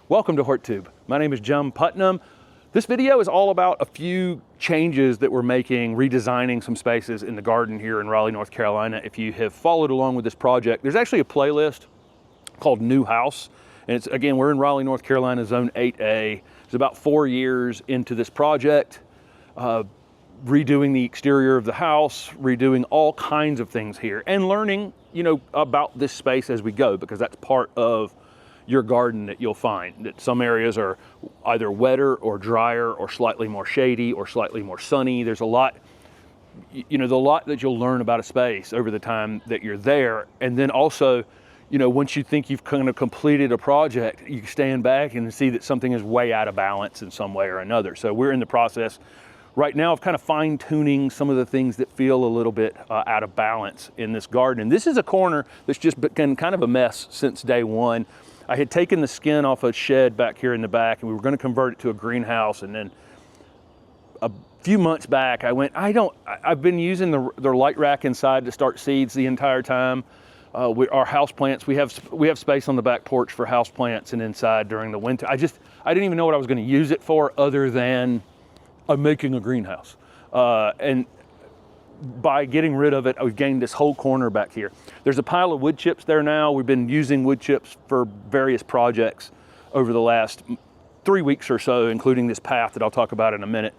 Welcome to HortTube. My name is Putnam. This video is all about a few changes that we're making, redesigning some spaces in the garden here in Raleigh, North Carolina. If you have followed along with this project, there's actually a playlist called New House. And it's, again, we're in Raleigh, North Carolina, Zone 8A. It's about 4 years into this project, redoing the exterior of the house, redoing all kinds of things here, and learning, about this space as we go, because that's part of your garden that you'll find that some areas are either wetter or drier or slightly more shady or slightly more sunny. There's a lot, a lot that you'll learn about a space over the time that you're there. And then also, once you think you've kind of completed a project, you stand back and see that something is way out of balance in some way or another. So we're in the process right now of kind of fine tuning some of the things that feel a little bit out of balance in this garden. And this is a corner that's just been kind of a mess since day one. I had taken the skin off a shed back here in the back, and we were going to convert it to a greenhouse. And then a few months back, I've been using the light rack inside to start seeds the entire time. Our house plants, we have space on the back porch for house plants and inside during the winter. I didn't even know what I was going to use it for other than I'm making a greenhouse. And by getting rid of it, I've gained this whole corner back here. There's a pile of wood chips there now. We've been using wood chips for various projects over the last 3 weeks or so, including this path that I'll talk about in a minute.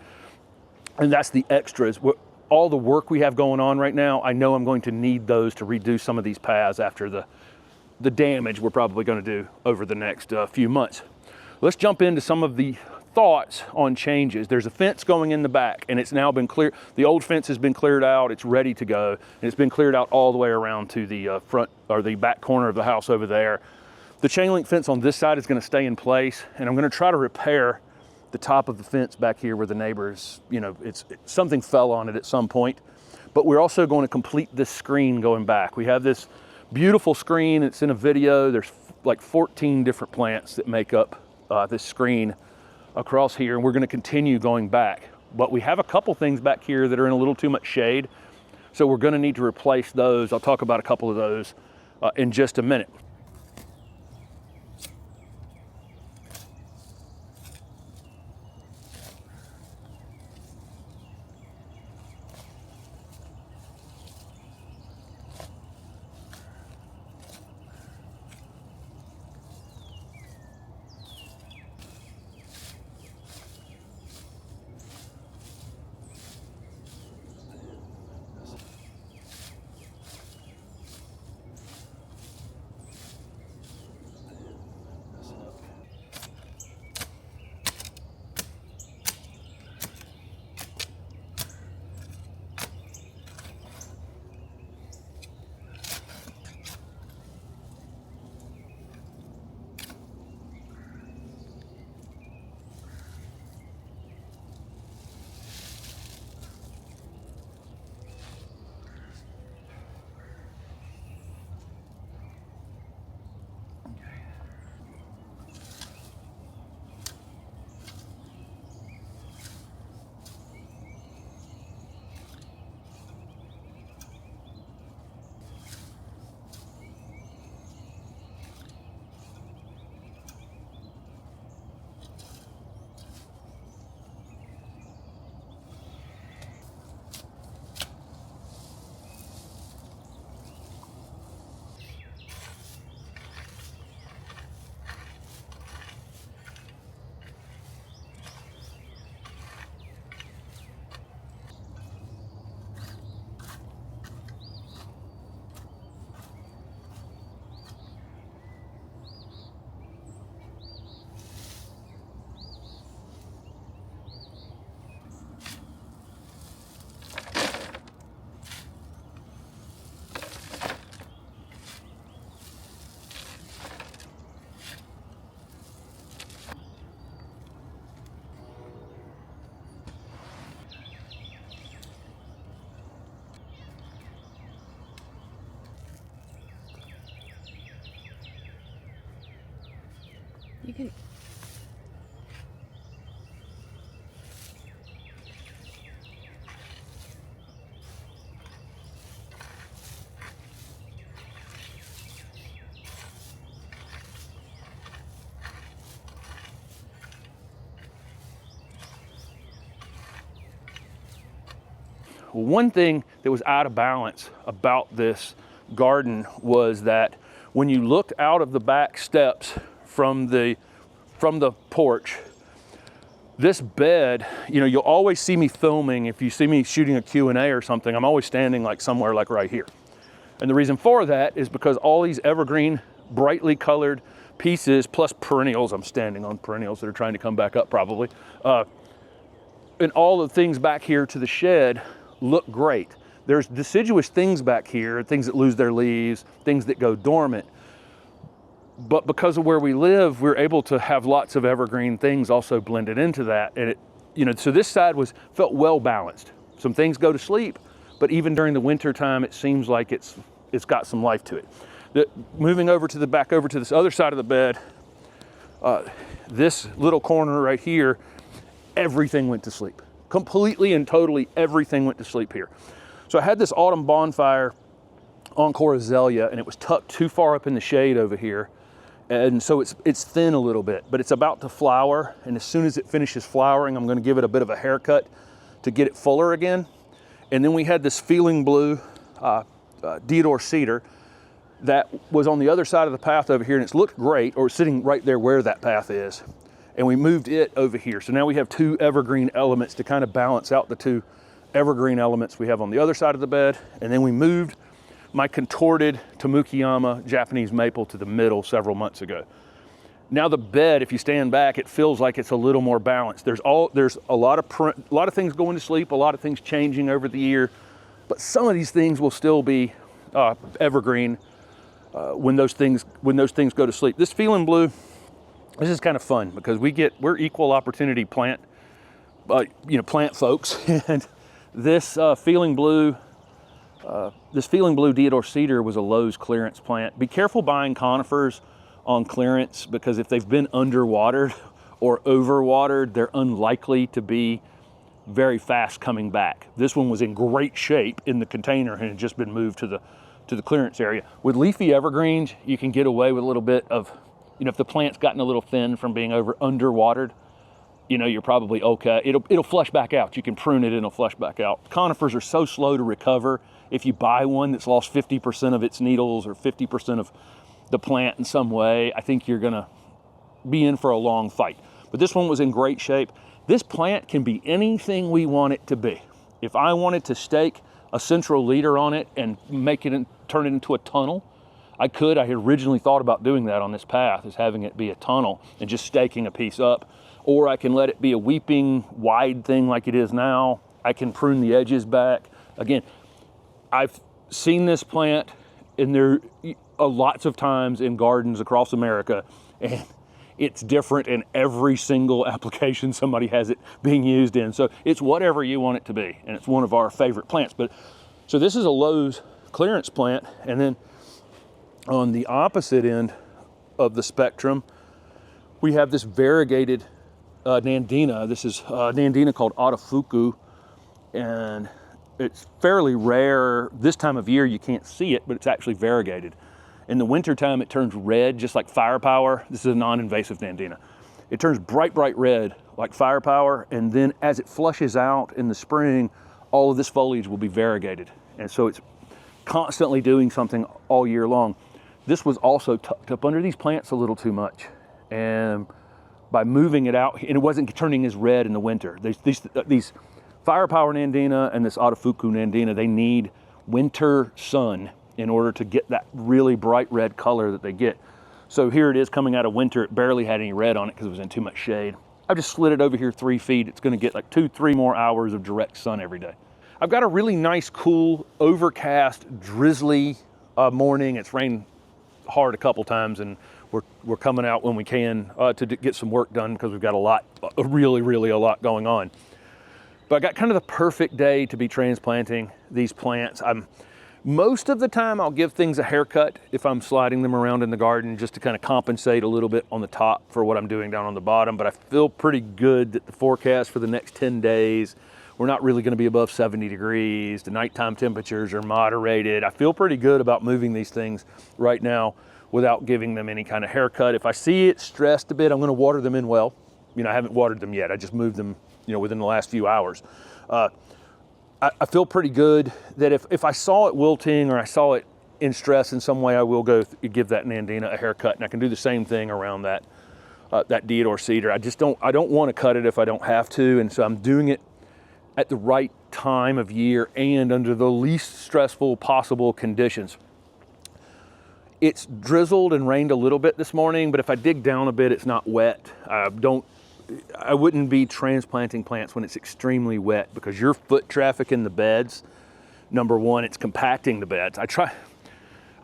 And that's the extras. All the work we have going on right now, I know I'm going to need those to redo some of these paths after the damage we're probably going to do over the next few months. Let's jump into some of the thoughts on changes. There's a fence going in the back, and it's now been cleared. The old fence has been cleared out. It's ready to go, and it's been cleared out all the way around to the front or the back corner of the house over there. The chain link fence on this side is going to stay in place, and I'm going to try to repair the top of the fence back here where the neighbors, something fell on it at some point. But we're also going to complete this screen going back. We have this beautiful screen. It's in a video. There's like 14 different plants that make up this screen across here, and we're going to continue going back. But we have a couple things back here that are in a little too much shade, so we're going to need to replace those. I'll talk about a couple of those in just a minute. You can. One thing that was out of balance about this garden was that when you looked out of the back steps from the porch, this bed, you know, you'll always see me filming. If you see me shooting a Q&A or something, I'm always standing like somewhere like right here. And the reason for that is because all these evergreen, brightly colored pieces, plus perennials, I'm standing on perennials that are trying to come back up probably, and all the things back here to the shed look great. There's deciduous things back here, things that lose their leaves, things that go dormant. But because of where we live, we're able to have lots of evergreen things also blended into that. And it, you know, so this side felt well balanced. Some things go to sleep, but even during the winter time, it seems like it's got some life to it. Moving over to back over to this other side of the bed, this little corner right here, everything went to sleep. Completely and totally everything went to sleep here. So I had this autumn bonfire encore azalea, and it was tucked too far up in the shade over here. And so it's thin a little bit, but it's about to flower. And as soon as it finishes flowering, I'm gonna give it a bit of a haircut to get it fuller again. And then we had this feeling blue deodar cedar that was on the other side of the path over here, and it's looked great, or sitting right there where that path is. And we moved it over here. So now we have two evergreen elements to kind of balance out the two evergreen elements we have on the other side of the bed. And then we moved my contorted Tomukiyama Japanese maple to the middle several months ago. Now the bed, if you stand back, it feels like it's a little more balanced. There's a lot of things going to sleep, a lot of things changing over the year, but some of these things will still be evergreen when those things go to sleep. This feeling blue, this is kind of fun because we're equal opportunity plant folks, and this feeling blue deodar cedar was a Lowe's clearance plant. Be careful buying conifers on clearance, because if they've been underwatered or overwatered, they're unlikely to be very fast coming back. This one was in great shape in the container and had just been moved to the clearance area. With leafy evergreens, you can get away with a little bit of, you know, if the plant's gotten a little thin from being underwatered, you know, you're probably okay. It'll flush back out. You can prune it and it'll flush back out. Conifers are so slow to recover. If you buy one that's lost 50% of its needles or 50% of the plant in some way, I think you're gonna be in for a long fight. But this one was in great shape. This plant can be anything we want it to be. If I wanted to stake a central leader on it and turn it into a tunnel, I could. I had originally thought about doing that on this path, is having it be a tunnel and just staking a piece up. Or I can let it be a weeping wide thing like it is now. I can prune the edges back. Again, I've seen this plant in there lots of times in gardens across America, and it's different in every single application somebody has it being used in. So it's whatever you want it to be, and it's one of our favorite plants. So this is a Lowe's clearance plant, and then on the opposite end of the spectrum, we have this variegated Nandina. This is a Nandina called Atafuku, and it's fairly rare. This time of year you can't see it, but it's actually variegated. In the wintertime it turns red, just like firepower. This is a non-invasive Nandina. It turns bright red like firepower, and then as it flushes out in the spring, all of this foliage will be variegated. And so it's constantly doing something all year long. This was also tucked up under these plants a little too much. And by moving it out, and it wasn't turning as red in the winter. These firepower Nandina and this Atafuku Nandina, they need winter sun in order to get that really bright red color that they get. So here it is coming out of winter. It barely had any red on it because it was in too much shade. I've just slid it over here 3 feet. It's gonna get like 2-3 more hours of direct sun every day. I've got a really nice, cool, overcast, drizzly morning. It's rained hard a couple times, and we're coming out when we can to get some work done because we've got really a lot going on. But I got kind of the perfect day to be transplanting these plants. Most of the time I'll give things a haircut if I'm sliding them around in the garden, just to kind of compensate a little bit on the top for what I'm doing down on the bottom. But I feel pretty good that the forecast for the next 10 days, we're not really going to be above 70 degrees. The nighttime temperatures are moderated. I feel pretty good about moving these things right now without giving them any kind of haircut. If I see it stressed a bit, I'm going to water them in well. You know, I haven't watered them yet. I just moved them, you know, within the last few hours. I feel pretty good that if I saw it wilting or I saw it in stress in some way, I will go give that Nandina a haircut, and I can do the same thing around that Deodar cedar. I don't want to cut it if I don't have to, and so I'm doing it at the right time of year and under the least stressful possible conditions. It's drizzled and rained a little bit this morning, but if I dig down a bit, it's not wet. I wouldn't be transplanting plants when it's extremely wet, because your foot traffic in the beds, number one, it's compacting the beds.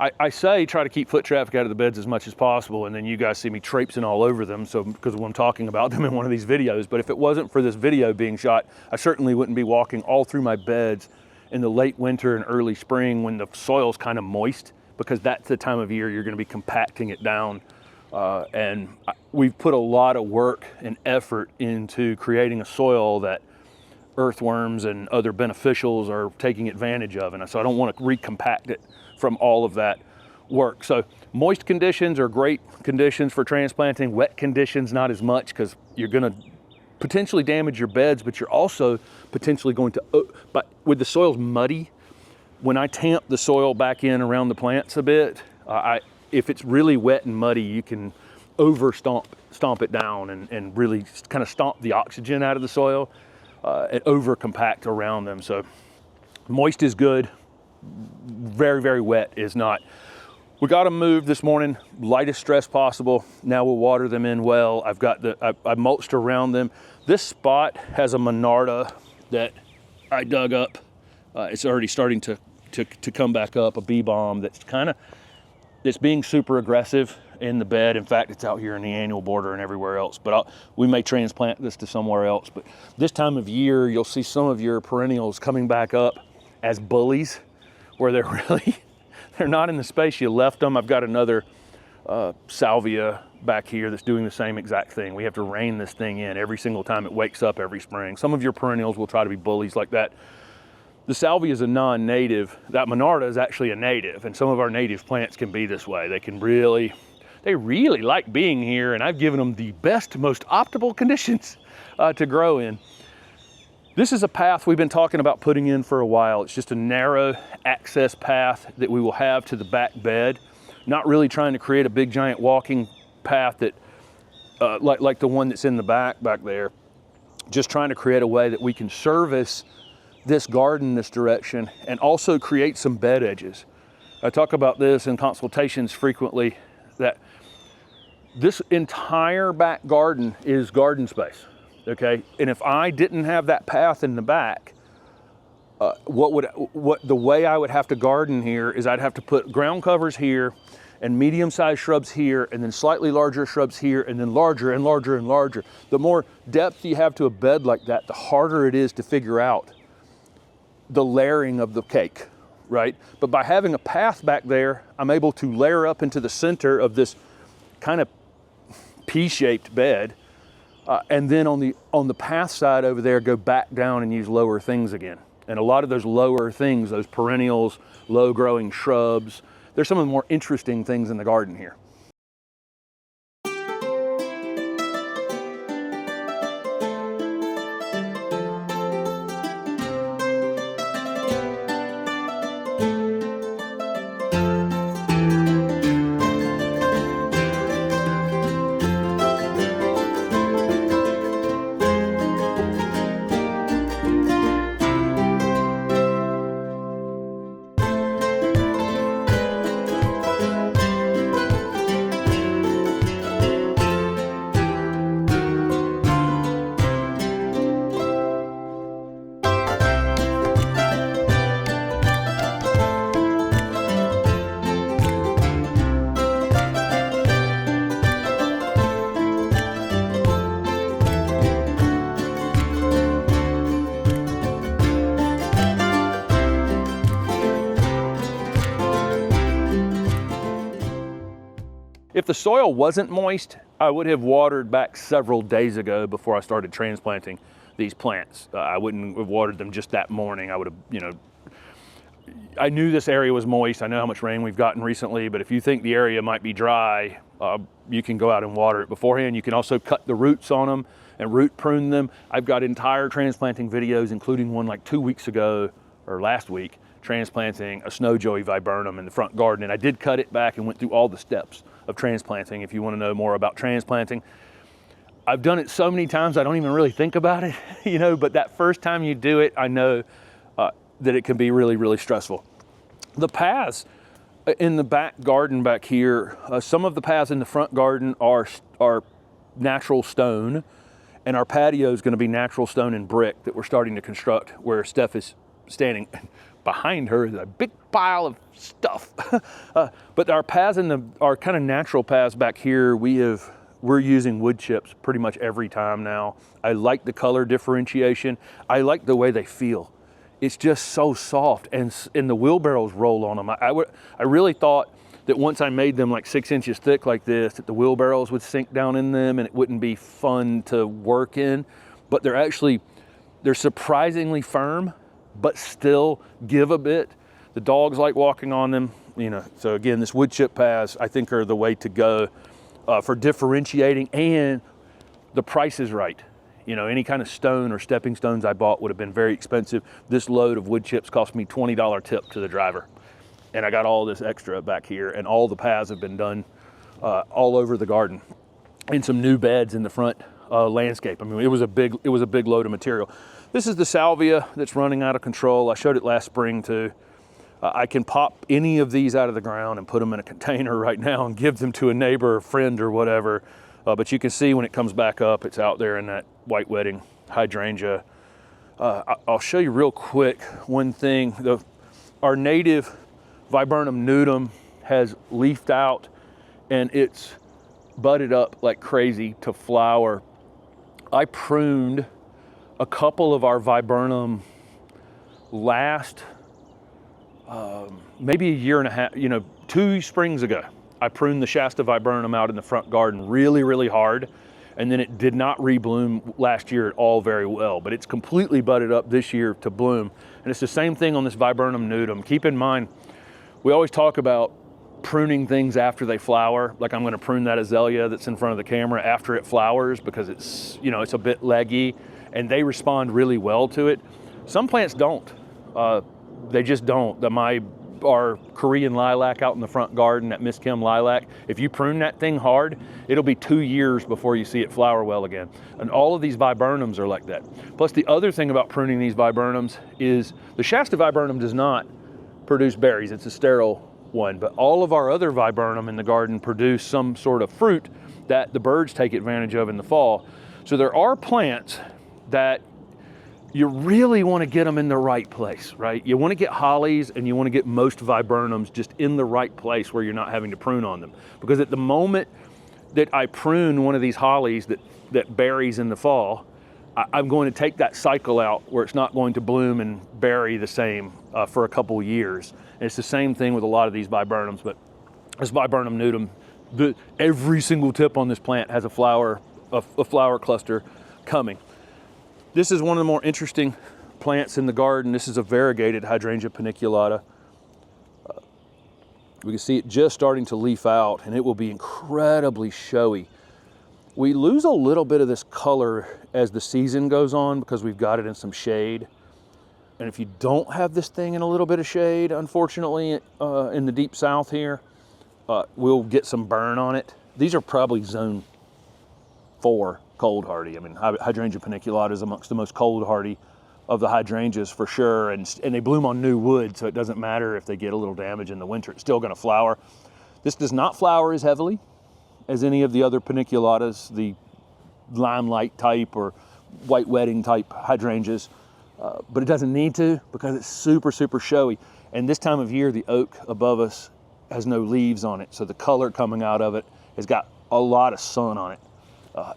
I say try to keep foot traffic out of the beds as much as possible, and then you guys see me traipsing all over them, so because I'm talking about them in one of these videos. But if it wasn't for this video being shot, I certainly wouldn't be walking all through my beds in the late winter and early spring when the soil's kind of moist, because that's the time of year you're going to be compacting it down. And we've put a lot of work and effort into creating a soil that earthworms and other beneficials are taking advantage of, and so I don't want to recompact it from all of that work. So moist conditions are great conditions for transplanting. Wet conditions, not as much, because you're going to potentially damage your beds, but you're also potentially going to, but with the soil's muddy, when I tamp the soil back in around the plants a bit, if it's really wet and muddy, you can stomp it down and really kind of stomp the oxygen out of the soil and over compact around them. So moist is good. Very, very wet is not. We got them moved this morning, lightest stress possible. Now we'll water them in well. I mulched around them. This spot has a Monarda that I dug up. It's already starting to come back up, a bee balm that's being super aggressive in the bed. In fact, it's out here in the annual border and everywhere else, but we may transplant this to somewhere else. But this time of year, you'll see some of your perennials coming back up as bullies, where they're not in the space you left them. I've got another salvia back here that's doing the same exact thing. We have to rein this thing in every single time it wakes up every spring. Some of your perennials will try to be bullies like that. The salvia is a non-native. That Monarda is actually a native, and some of our native plants can be this way. They really like being here, and I've given them the best, most optimal conditions to grow in. This is a path we've been talking about putting in for a while. It's just a narrow access path that we will have to the back bed. Not really trying to create a big giant walking path that, like the one that's in the back there. Just trying to create a way that we can service this garden this direction and also create some bed edges. I talk about this in consultations frequently, that this entire back garden is garden space. Okay, and if I didn't have that path in the back, the way I would have to garden here is I'd have to put ground covers here and medium-sized shrubs here, and then slightly larger shrubs here, and then larger and larger and larger. The more depth you have to a bed like that, the harder it is to figure out the layering of the cake, right? But by having a path back there, I'm able to layer up into the center of this kind of P-shaped bed. And then on the path side over there, go back down and use lower things again. And a lot of those lower things, those perennials, low growing shrubs, they're some of the more interesting things in the garden here. If the soil wasn't moist, I would have watered back several days ago before I started transplanting these plants. I wouldn't have watered them just that morning. I would have, I knew this area was moist. I know how much rain we've gotten recently, but if you think the area might be dry, You can go out and water it beforehand. You can also cut the roots on them and root prune them. I've got entire transplanting videos, including one like 2 weeks ago or last week, transplanting a snow joey viburnum in the front garden. And I did cut it back and went through all the steps of transplanting if you want to know more about transplanting. I've done it so many times I don't even really think about it, you know, but that first time you do it, I know that it can be really, really stressful. The paths in the back garden back here, some of the paths in the front garden are natural stone, and our patio is going to be natural stone and brick that we're starting to construct, where Steph is standing. Behind her is a big pile of stuff. But our paths our kind of natural paths back here, we're using wood chips pretty much every time now. I like the color differentiation. I like the way they feel. It's just so soft, and the wheelbarrows roll on them. I really thought that once I made them like 6 inches thick like this, that the wheelbarrows would sink down in them and it wouldn't be fun to work in. But they're surprisingly firm, but still give a bit. The dogs like walking on them, you know. So again, this wood chip paths I think are the way to go for differentiating, and the price is right. You know, any kind of stone or stepping stones I bought would have been very expensive. This load of wood chips cost me $20 tip to the driver. And I got all this extra back here, and all the paths have been done all over the garden. And some new beds in the front landscape. I mean, it was a big load of material. This is the salvia that's running out of control. I showed it last spring too. I can pop any of these out of the ground and put them in a container right now and give them to a neighbor or friend or whatever. But you can see when it comes back up, it's out there in that white wedding hydrangea. I'll show you real quick one thing. Our native viburnum nudum has leafed out, and it's budded up like crazy to flower. I pruned a couple of our viburnum last, maybe a year and a half, 2 springs ago. I pruned the Shasta viburnum out in the front garden really, really hard, and then it did not rebloom last year at all very well, but it's completely budded up this year to bloom. And it's the same thing on this viburnum nudum. Keep in mind, we always talk about pruning things after they flower. Like I'm going to prune that azalea that's in front of the camera after it flowers because it's, it's a bit leggy, and they respond really well to it. Some plants don't. They just don't. Our Korean lilac out in the front garden, that Miss Kim lilac, if you prune that thing hard, it'll be 2 years before you see it flower well again. And all of these viburnums are like that. Plus, the other thing about pruning these viburnums is the Shasta viburnum does not produce berries. It's a sterile one, but all of our other viburnum in the garden produce some sort of fruit that the birds take advantage of in the fall. So there are plants that you really want to get them in the right place, right? You want to get hollies and you want to get most viburnums just in the right place where you're not having to prune on them. Because at the moment that I prune one of these hollies that berries in the fall, I'm going to take that cycle out where it's not going to bloom and berry the same for a couple years. And it's the same thing with a lot of these viburnums, but this viburnum nudum, every single tip on this plant has a flower cluster coming. This is one of the more interesting plants in the garden. This is a variegated hydrangea paniculata. We can see it just starting to leaf out, and it will be incredibly showy. We lose a little bit of this color as the season goes on because we've got it in some shade. And if you don't have this thing in a little bit of shade, unfortunately, in the deep south here, we'll get some burn on it. These are probably zone 4 cold hardy. I mean, hydrangea paniculata is amongst the most cold hardy of the hydrangeas for sure, and they bloom on new wood, so it doesn't matter if they get a little damage in the winter, it's still going to flower. This does not flower as heavily as any of the other paniculatas, the limelight type or white wedding type hydrangeas, but it doesn't need to because it's super, super showy. And this time of year, the oak above us has no leaves on it, so the color coming out of it has got a lot of sun on it.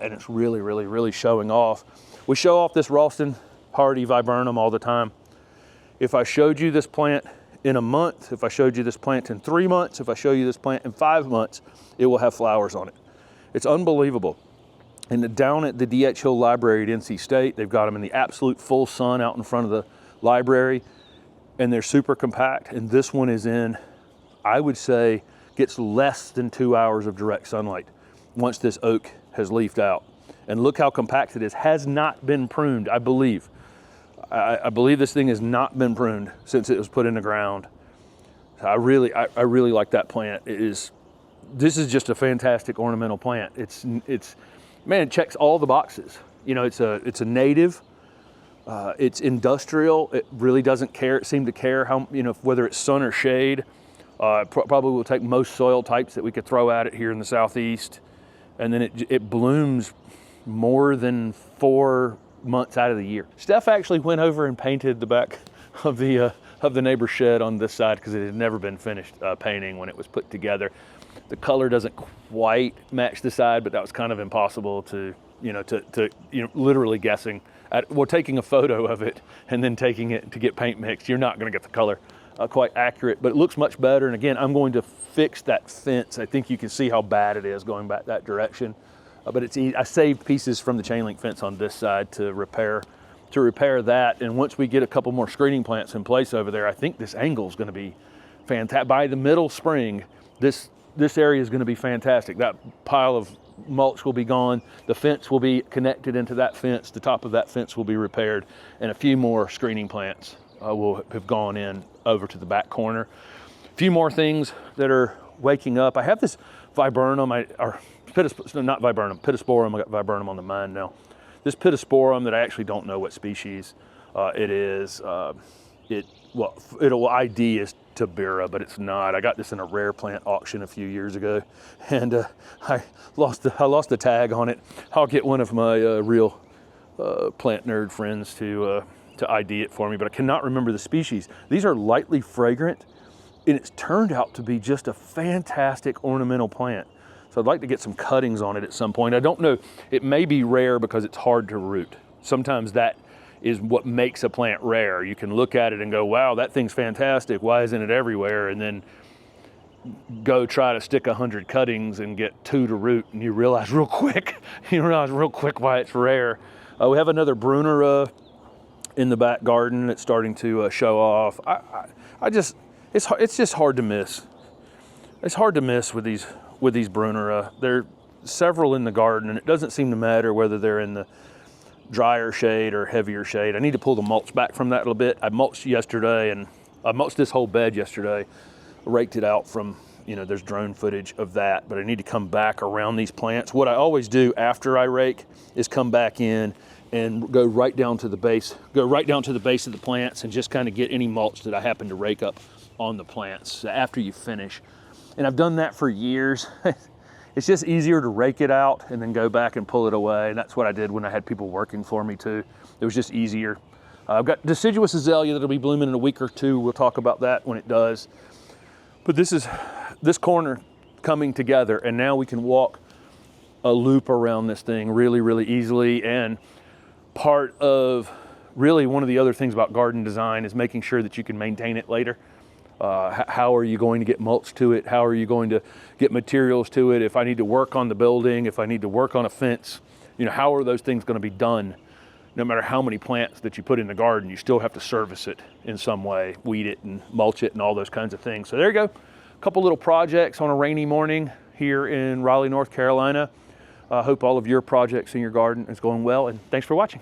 And it's really, really, really showing off. We show off this Ralston hardy viburnum all the time. If I showed you this plant in a month, if I showed you this plant in 3 months, if I show you this plant in 5 months, it will have flowers on it. It's unbelievable. And down at the D.H. Hill Library at NC State, they've got them in the absolute full sun out in front of the library, and they're super compact. And this one is in, I would say, gets less than 2 hours of direct sunlight once this oak has leafed out. And look how compact it is. Has not been pruned, I believe. I believe this thing has not been pruned since it was put in the ground. I really like that plant. This is just a fantastic ornamental plant. Man, it checks all the boxes. You know, it's a native. It's industrial. It really doesn't seem to care how, you know, whether it's sun or shade. Probably will take most soil types that we could throw at it here in the Southeast. And then it blooms more than 4 months out of the year. Steph actually went over and painted the back of the neighbor's shed on this side because it had never been finished painting when it was put together. The color doesn't quite match the side, but that was kind of impossible to literally guessing taking a photo of it and then taking it to get paint mixed. You're not going to get the color quite accurate, but it looks much better. And again, I'm going to fix that fence. I think you can see how bad it is going back that direction. But it's easy. I saved pieces from the chain link fence on this side to repair that. And once we get a couple more screening plants in place over there, I think this angle is going to be fantastic. By the middle spring, this area is going to be fantastic. That pile of mulch will be gone. The fence will be connected into that fence. The top of that fence will be repaired, and a few more screening plants will have gone in over to the back corner. A few more things that are waking up. I have this viburnum, pittosporum. I got viburnum on the mind now. This pittosporum that I actually don't know what species it is. It'll ID as Tabira, but it's not. I got this in a rare plant auction a few years ago, and I lost the tag on it. I'll get one of my real plant nerd friends to ID it for me, but I cannot remember the species. These are lightly fragrant, and it's turned out to be just a fantastic ornamental plant. So I'd like to get some cuttings on it at some point. I don't know, it may be rare because it's hard to root. Sometimes that is what makes a plant rare. You can look at it and go, wow, that thing's fantastic. Why isn't it everywhere? And then go try to stick 100 cuttings and get 2 to root, and you realize real quick why it's rare. We have another Brunner in the back garden that's starting to show off. It's just hard to miss. It's hard to miss with these Brunner. There are several in the garden, and it doesn't seem to matter whether they're in the drier shade or heavier shade. I need to pull the mulch back from that a little bit. I mulched yesterday, and I mulched this whole bed yesterday, raked it out from, there's drone footage of that, but I need to come back around these plants. What I always do after I rake is come back in and go right down to the base of the plants and just kind of get any mulch that I happen to rake up on the plants after you finish. And I've done that for years. It's just easier to rake it out and then go back and pull it away. And that's what I did when I had people working for me too. It was just easier. I've got deciduous azalea that'll be blooming in a week or two. We'll talk about that when it does. But this corner coming together, and now we can walk a loop around this thing really, really easily. And part of really one of the other things about garden design is making sure that you can maintain it later. How are you going to get mulch to it? How are you going to get materials to it? If I need to work on the building, if I need to work on a fence, how are those things going to be done? No matter how many plants that you put in the garden, you still have to service it in some way, weed it and mulch it and all those kinds of things. So there you go. A couple little projects on a rainy morning here in Raleigh, North Carolina. I hope all of your projects in your garden is going well, and thanks for watching.